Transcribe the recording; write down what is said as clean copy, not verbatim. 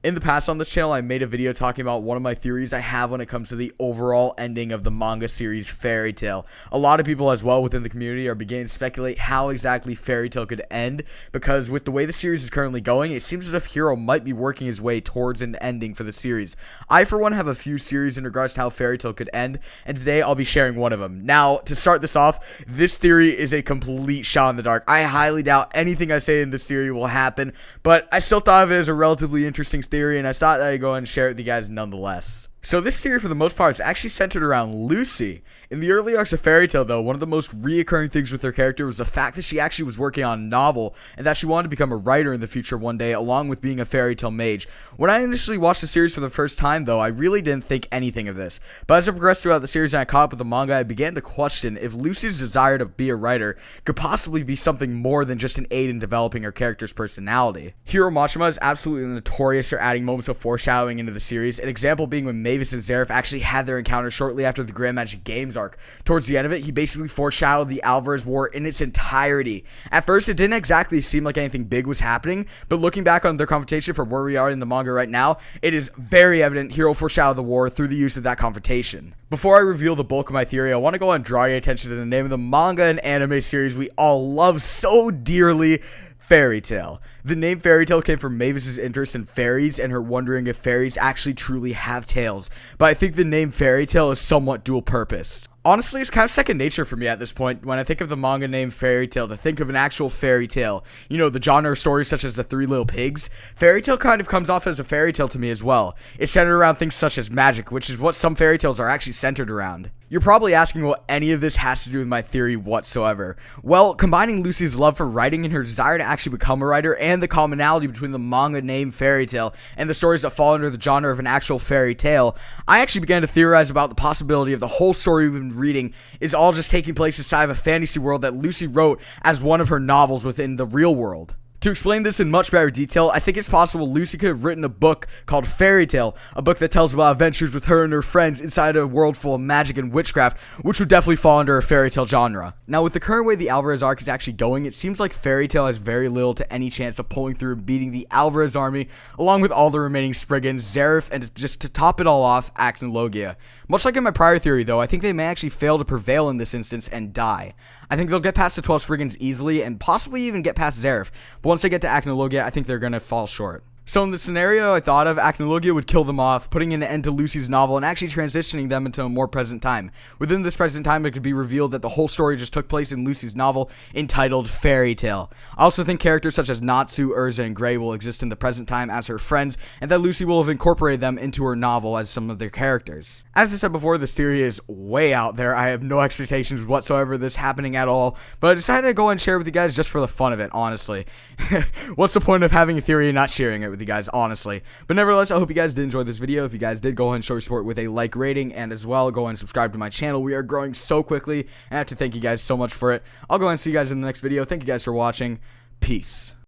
In the past on this channel, I made a video talking about one of my theories I have when it comes to the overall ending of the manga series Fairy Tail. A lot of people as well within the community are beginning to speculate how exactly Fairy Tail could end, because with the way the series is currently going, it seems as if Hiro might be working his way towards an ending for the series. I, for one, have a few theories in regards to how Fairy Tail could end, and today I'll be sharing one of them. Now, to start this off, this theory is a complete shot in the dark. I highly doubt anything I say in this theory will happen, but I still thought of it as a relatively interesting theory, and I thought that I'd go and share it with you guys nonetheless. So this theory, for the most part, is actually centered around Lucy. In the early arcs of Fairy Tail, though, one of the most reoccurring things with her character was the fact that she actually was working on a novel, and that she wanted to become a writer in the future one day, along with being a fairy tale mage. When I initially watched the series for the first time, though, I really didn't think anything of this. But as I progressed throughout the series and I caught up with the manga, I began to question if Lucy's desire to be a writer could possibly be something more than just an aid in developing her character's personality. Hiro Mashima is absolutely notorious for adding moments of foreshadowing into the series, an example being when Mavis and Zeref actually had their encounter shortly after the Grand Magic Games arc. Towards the end of it, he basically foreshadowed the Alvarez War in its entirety. At first, it didn't exactly seem like anything big was happening, but looking back on their confrontation from where we are in the manga right now, it is very evident Hiro foreshadowed the war through the use of that confrontation. Before I reveal the bulk of my theory, I want to go and draw your attention to the name of the manga and anime series we all love so dearly, Fairy Tail. The name Fairy Tail came from Mavis's interest in fairies and her wondering if fairies actually truly have tails, but I think the name Fairy Tail is somewhat dual purpose. Honestly, it's kind of second nature for me at this point when I think of the manga name Fairy Tail to think of an actual fairy tale. You know, the genre of stories such as the Three Little Pigs. Fairy Tail kind of comes off as a fairy tale to me as well. It's centered around things such as magic, which is what some fairy tales are actually centered around. You're probably asking what any of this has to do with my theory whatsoever. Well, combining Lucy's love for writing and her desire to actually become a writer, and the commonality between the manga name Fairy Tail and the stories that fall under the genre of an actual fairy tale, I actually began to theorize about the possibility of the whole story we've been reading is all just taking place inside of a fantasy world that Lucy wrote as one of her novels within the real world. To explain this in much better detail, I think it's possible Lucy could have written a book called Fairy Tail, a book that tells about adventures with her and her friends inside a world full of magic and witchcraft, which would definitely fall under a fairy tale genre. Now, with the current way the Alvarez arc is actually going, it seems like Fairy Tail has very little to any chance of pulling through and beating the Alvarez army, along with all the remaining Spriggans, Zeref, and just to top it all off, Actinologia. Much like in my prior theory, though, I think they may actually fail to prevail in this instance and die. I think they'll get past the 12 Spriggans easily, and possibly even get past Zeref, but once they get to Actinologia, I think they're going to fall short. So in the scenario I thought of, Actinologia would kill them off, putting an end to Lucy's novel and actually transitioning them into a more present time. Within this present time, it could be revealed that the whole story just took place in Lucy's novel entitled Fairy Tail. I also think characters such as Natsu, Urza, and Gray will exist in the present time as her friends, and that Lucy will have incorporated them into her novel as some of their characters. As I said before, this theory is way out there. I have no expectations whatsoever of this happening at all, but I decided to go and share it with you guys just for the fun of it, honestly. What's the point of having a theory and not sharing it with you guys, honestly? But nevertheless, I hope you guys did enjoy this video. If you guys did, go ahead and show your support with a like rating, and as well, go ahead and subscribe to my channel. We are growing so quickly, and I have to thank you guys so much for it. I'll go ahead and see you guys in the next video. Thank you guys for watching. Peace.